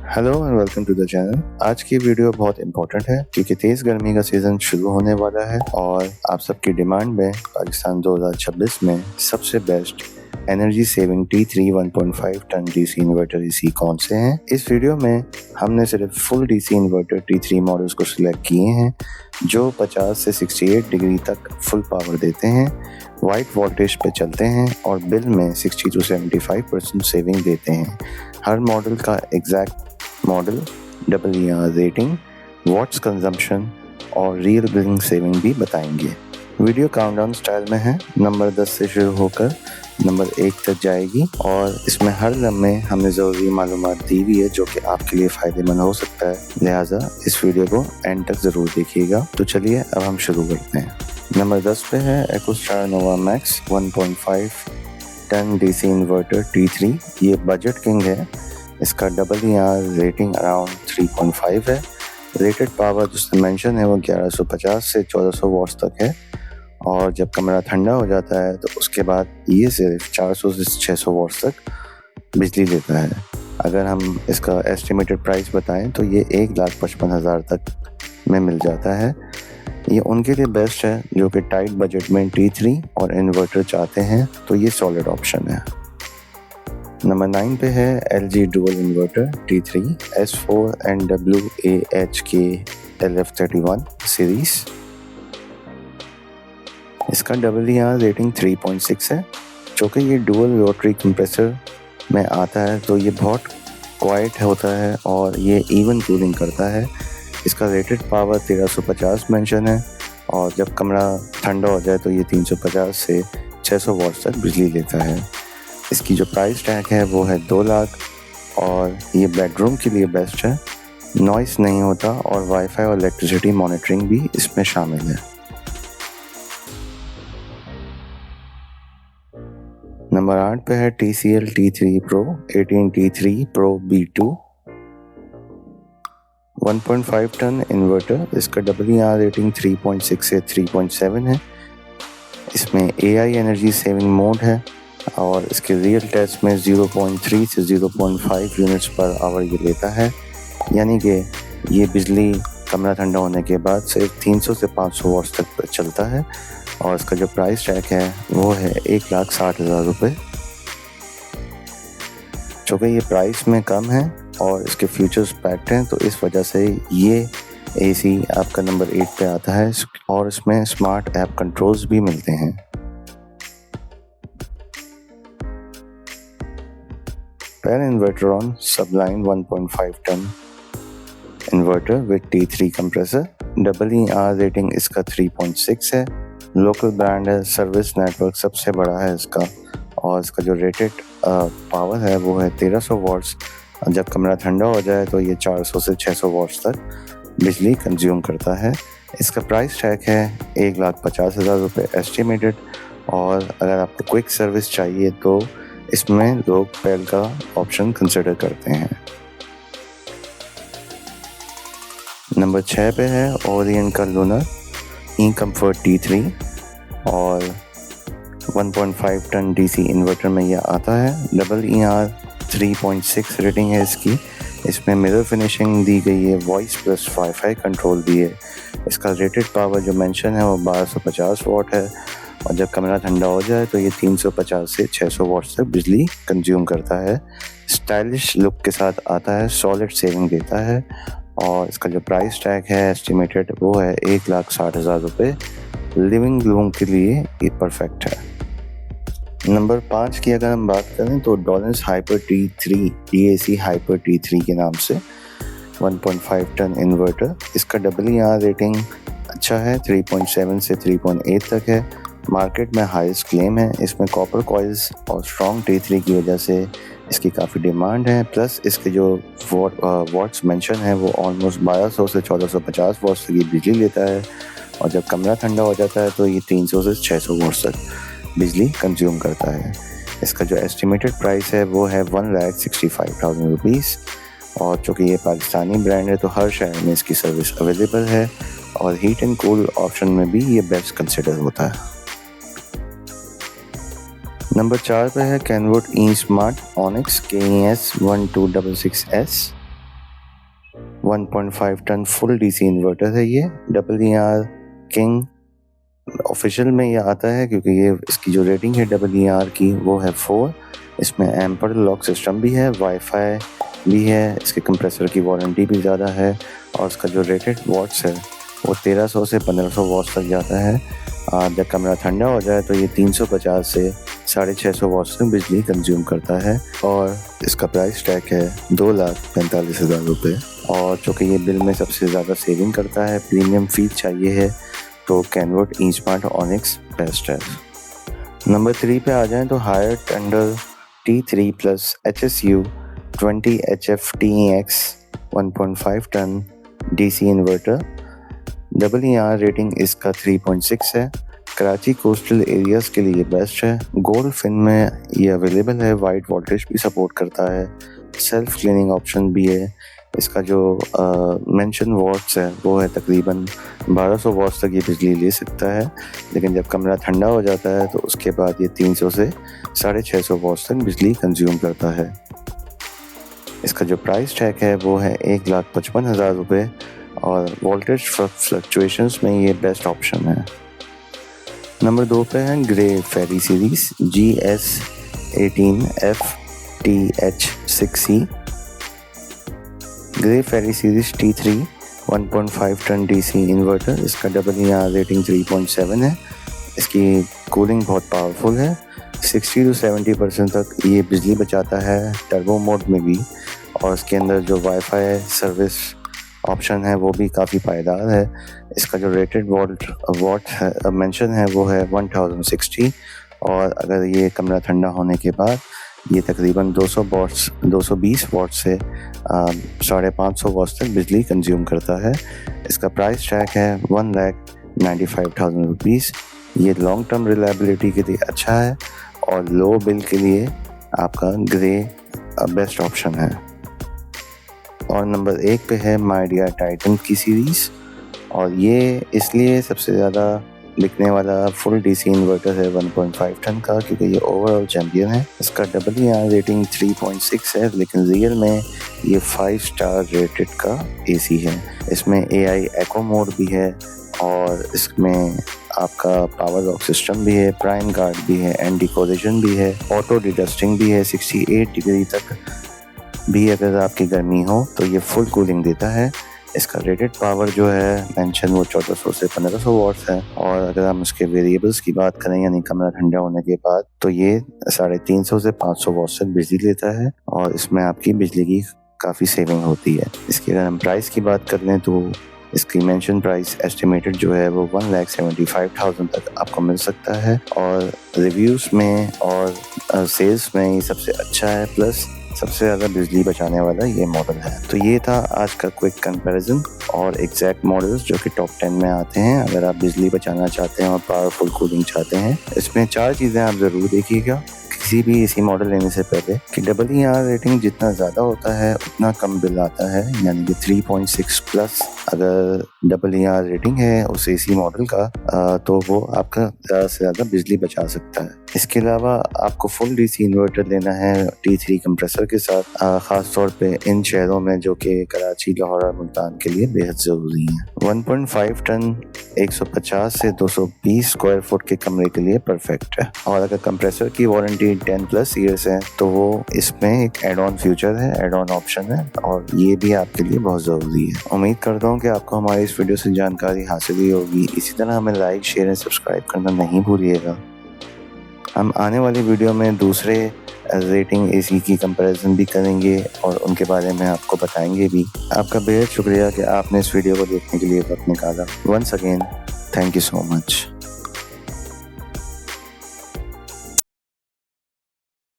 Hello and welcome to the channel. आज की video बहुत इंपॉर्टेंट है क्योंकि तेज़ गर्मी का सीज़न शुरू होने वाला है और आप सबकी डिमांड में पाकिस्तान 2026 में सबसे best energy saving T3 1.5 ton DC inverter AC कौन से हैं। इस वीडियो में हमने सिर्फ full DC inverter T3 models को सिलेक्ट किए हैं जो 50 से 68 डिग्री तक फुल पावर देते हैं, वाइट वोल्टेज पे चलते हैं और बिल में 60 to 75% सेविंग देते हैं। हर मॉडल का exact model, EER rating, watts consumption और रियल बिलिंग सेविंग भी बताएंगे। वीडियो काउंटडाउन स्टाइल में है, नंबर 10 से शुरू होकर नंबर 1 तक जाएगी और इसमें हर लम्हे हमने ज़रूरी मालूमात दी हुई है जो कि आपके लिए फ़ायदेमंद हो सकता है, लिहाजा इस वीडियो को एंड तक ज़रूर देखिएगा। तो चलिए अब हम शुरू करते हैं। नंबर 10 पे है EcoStar Nova Max 1.5 ton DC inverter T3। ये बजट किंग है। इसका EER रेटिंग अराउंड 3.5 है। रेटेड पावर जिसने मेंशन है वो 1150 से 1400 वॉट्स तक है और जब कमरा ठंडा हो जाता है तो उसके बाद ये सिर्फ 400 से 600 वॉट्स तक बिजली लेता है। अगर हम इसका एस्टिमेटेड प्राइस बताएं तो ये 1,55,000 तक में मिल जाता है। ये उनके लिए बेस्ट है जो कि टाइट बजट में T3 और इन्वर्टर चाहते हैं, तो ये सॉलिड ऑप्शन है। नंबर 9 पे है LG dual inverter T3 S4NWAHK LF31 series. इसका EER रेटिंग 3.6 है। चूँकि ये डुअल रोटरी कंप्रेसर में आता है तो ये बहुत क्वाइट होता है और ये इवन कूलिंग करता है। इसका रेटेड पावर 1350 मेंशन है और जब कमरा ठंडा हो जाए तो ये 350 से 600 वॉट्स तक बिजली लेता है। इसकी जो प्राइस टैग है वो है 2 लाख और ये बेडरूम के लिए बेस्ट है। नॉइस नहीं होता और वाईफाई और इलेक्ट्रिसिटी मॉनिटरिंग भी इसमें शामिल है। नंबर 8 पे है TCL T3 Pro 18T3 Pro B2 1.5 ton inverter. इसका EER रेटिंग 3.6 से 3.7 है। इसमें AI एनर्जी सेविंग मोड है और इसके रियल टेस्ट में 0.3 से 0.5 यूनिट्स पर आवर ये लेता है, यानी कि ये बिजली कमरा ठंडा होने के बाद सिर्फ 300 से 500 वॉट्स तक चलता है और इसका जो प्राइस टैग है वो है 1,60,000 रुपये। चूँकि ये प्राइस में कम है और इसके फ्यूचर्स पैक्ड हैं तो इस वजह से ये एसी आपका नंबर 8 पे आता है और इसमें स्मार्ट ऐप कंट्रोल्स भी मिलते हैं। पैर इन्वर्टरॉन सबलाइन 1.5 ton inverter with T3 compressor. EER rating इसका 3.6 है। लोकल ब्रांड है, सर्विस नेटवर्क सबसे बड़ा है इसका और इसका जो रेटेड पावर है वो है 1300 वॉट्स। जब कमरा ठंडा हो जाए तो ये 400 से 600 वॉट्स तक बिजली कंज्यूम करता है। इसका प्राइस टैग है 1,50,000 रुपये एस्टिमेटेड और अगर आपको क्विक सर्विस चाहिए तो इसमें लोग पेल का ऑप्शन कंसिडर करते हैं। नंबर 6 पे है ओरियन का लूनर eComfort T3 और 1.5 टन डीसी इन्वर्टर में यह आता है। EER 3.6 रेटिंग है इसकी। इसमें मिरर फिनिशिंग दी गई है, वॉइस प्लस वाईफाई कंट्रोल भी है। इसका रेटेड पावर जो मेंशन है वो 1250 वॉट है और जब कमरा ठंडा हो जाए तो ये 350 से 600 वॉट्स तक बिजली कंज्यूम करता है। स्टाइलिश लुक के साथ आता है, सॉलिड सेविंग देता है और इसका जो प्राइस टैग है एस्टिमेटेड वो है 1,60,000 रुपये। लिविंग रूम के लिए ये परफेक्ट है। नंबर 5 की अगर हम बात करें तो Dawlance hyper T3 DAC hyper T3 के नाम से 1.5 टन इन्वर्टर। इसका EER रेटिंग अच्छा है, 3.7 से 3.8 तक है। मार्केट में हाईएस्ट क्लेम है। इसमें कॉपर कॉइल्स और स्ट्रॉन्ग T3 की वजह से इसकी काफ़ी डिमांड है। प्लस इसके जो वॉट्स मेंशन है वो ऑलमोस्ट 1200 से 1450 वॉट्स तक ये बिजली लेता है और जब कमरा ठंडा हो जाता है तो ये 300 से 600 वॉट्स तक बिजली कंज्यूम करता है। इसका जो एस्टिमेटेड प्राइस है वो है 1,65,000 रुपीज़ और चूँकि ये पाकिस्तानी ब्रांड है तो हर शहर में इसकी सर्विस अवेलेबल है और हीट एंड कूल ऑप्शन में भी ये बेस्ट कंसिडर होता है। नंबर 4 पे है Kenwood eSmart Onyx KES 1266S 1.5 ton full DC inverter है ये। EER किंग ऑफिशियल में ये आता है क्योंकि ये इसकी जो रेटिंग है EER की वो है 4। इसमें एम्पर लॉक सिस्टम भी है, वाईफाई भी है, इसके कंप्रेसर की वारंटी भी ज़्यादा है और इसका जो रेटेड वॉट्स है वो 1300 से 1500 वॉट्स तक जाता है। जब कमरा ठंडा हो जाए तो ये 350 से 650 वॉट्स तक बिजली कंज्यूम करता है और इसका प्राइस टैग है 2,45,000 रुपये। और चूँकि ये बिल में सबसे ज़्यादा सेविंग करता है, प्रीमियम फील चाहिए है तो कैनवुड eSmart Onyx बेस्ट है। नंबर 3 पे आ जाएं तो Haier thunder T3 plus HSU 20HF TEX 1.5 ton DC inverter. EER rating इसका 3.6 है। कराची कोस्टल एरियाज़ के लिए बेस्ट है। गोल्ड फिन में ये अवेलेबल है, वाइड वोल्टेज भी सपोर्ट करता है, सेल्फ क्लीनिंग ऑप्शन भी है। इसका जो मेंशन वॉट्स है वो है तकरीबन 1200 वॉट्स तक ये बिजली ले सकता है, लेकिन जब कमरा ठंडा हो जाता है तो उसके बाद ये 300 से 650 वॉट्स तक बिजली कंज्यूम करता है। इसका जो प्राइस टैग है वो है 1,55,000 रुपये और वोल्टेज फ्लक्चुएशंस में ये बेस्ट ऑप्शन है। नंबर 2 पे है ग्रे फेरी सीरीज GS18FTH6C। ग्रे फेरी series T3 1.5 ton DC inverter. इसका EER रेटिंग 3.7 है। इसकी कूलिंग बहुत पावरफुल है, 60 to 70% तक ये बिजली बचाता है टर्बो मोड में भी। और इसके अंदर जो वाईफाई सर्विस ऑप्शन है वो भी काफ़ी पायदार है। इसका जो रेटेड वॉट है मेंशन है वो है 1060 और अगर ये कमरा ठंडा होने के बाद ये तकरीबन 220 वॉट से 550 वॉट्स तक बिजली कंज्यूम करता है। इसका प्राइस टैग है 1,95,000 रुपीज़। ये लॉन्ग टर्म रिलायबिलिटी के लिए अच्छा है और लो बिल के लिए आपका ग्रे बेस्ट ऑप्शन है। और नंबर 1 पे है माइडिया टाइटन की सीरीज़ और ये इसलिए सबसे ज़्यादा बिकने वाला फुल DC इन्वर्टर है 1.5 टन का क्योंकि ये ओवरऑल चैम्पियन है। इसका EER रेटिंग 3.6 है, लेकिन रियल में ये 5 स्टार रेटेड का AC है। इसमें AI एको मोड भी है और इसमें आपका पावर लॉक सिस्टम भी है, प्राइम गार्ड भी है, एंटी कोलिजन भी है, ऑटो डिडस्टिंग भी है। 68 डिग्री तक भी अगर आपकी गर्मी हो तो ये फुल कूलिंग देता है। इसका रेटेड पावर जो है मेंशन वो 1400 से 1500 वॉट्स है और अगर हम उसके वेरिएबल्स की बात करें यानी कमरा ठंडा होने के बाद तो ये 350 से 500 वॉट्स तक बिजली लेता है और इसमें आपकी बिजली की काफ़ी सेविंग होती है। इसकी अगर हम प्राइस की बात कर लें तो इसकी मेंशन प्राइस एस्टिमेटेड जो है वो 1,75,000 तक आपको मिल सकता है और रिव्यूज़ में और सेल्स में ये सबसे अच्छा है, प्लस सबसे ज़्यादा बिजली बचाने वाला ये मॉडल है। तो ये था आज का क्विक कंपैरिजन और एग्जैक्ट मॉडल्स जो कि टॉप 10 में आते हैं अगर आप बिजली बचाना चाहते हैं और पावरफुल कूलिंग चाहते हैं। इसमें 4 चीज़ें आप ज़रूर देखिएगा किसी भी इसी मॉडल लेने से पहले कि EER रेटिंग जितना ज़्यादा होता है उतना कम बिल आता है, यानी कि 3.6 प्लस अगर EER रेटिंग है उस AC मॉडल का तो वो आपका ज़्यादा से ज़्यादा बिजली बचा सकता है। इसके अलावा आपको फुल DC इन्वर्टर लेना है T3 कंप्रेसर के साथ, ख़ास तौर पे इन शहरों में जो कि कराची, लाहौर और मुल्तान के लिए बेहद ज़रूरी है। 1.5 टन 150 से 220 स्क्वायर फुट के कमरे के लिए परफेक्ट है और अगर कंप्रेसर की वारंटी 10+ ईयर्स है तो वो इसमें एक एड ऑन फ्यूचर है, एड ऑन ऑप्शन है और ये भी आपके लिए बहुत ज़रूरी है। उम्मीद करता हूँ कि आपको हमारी इस वीडियो से जानकारी हासिल हुई होगी। इसी तरह हमें लाइक, शेयर एंड सब्सक्राइब करना नहीं भूलिएगा। हम आने वाली वीडियो में दूसरे रेटिंग AC की कंपैरिजन भी करेंगे और उनके बारे में आपको बताएंगे भी। आपका बेहद शुक्रिया कि आपने इस वीडियो को देखने के लिए वक्त निकाला। Once again thank you so much.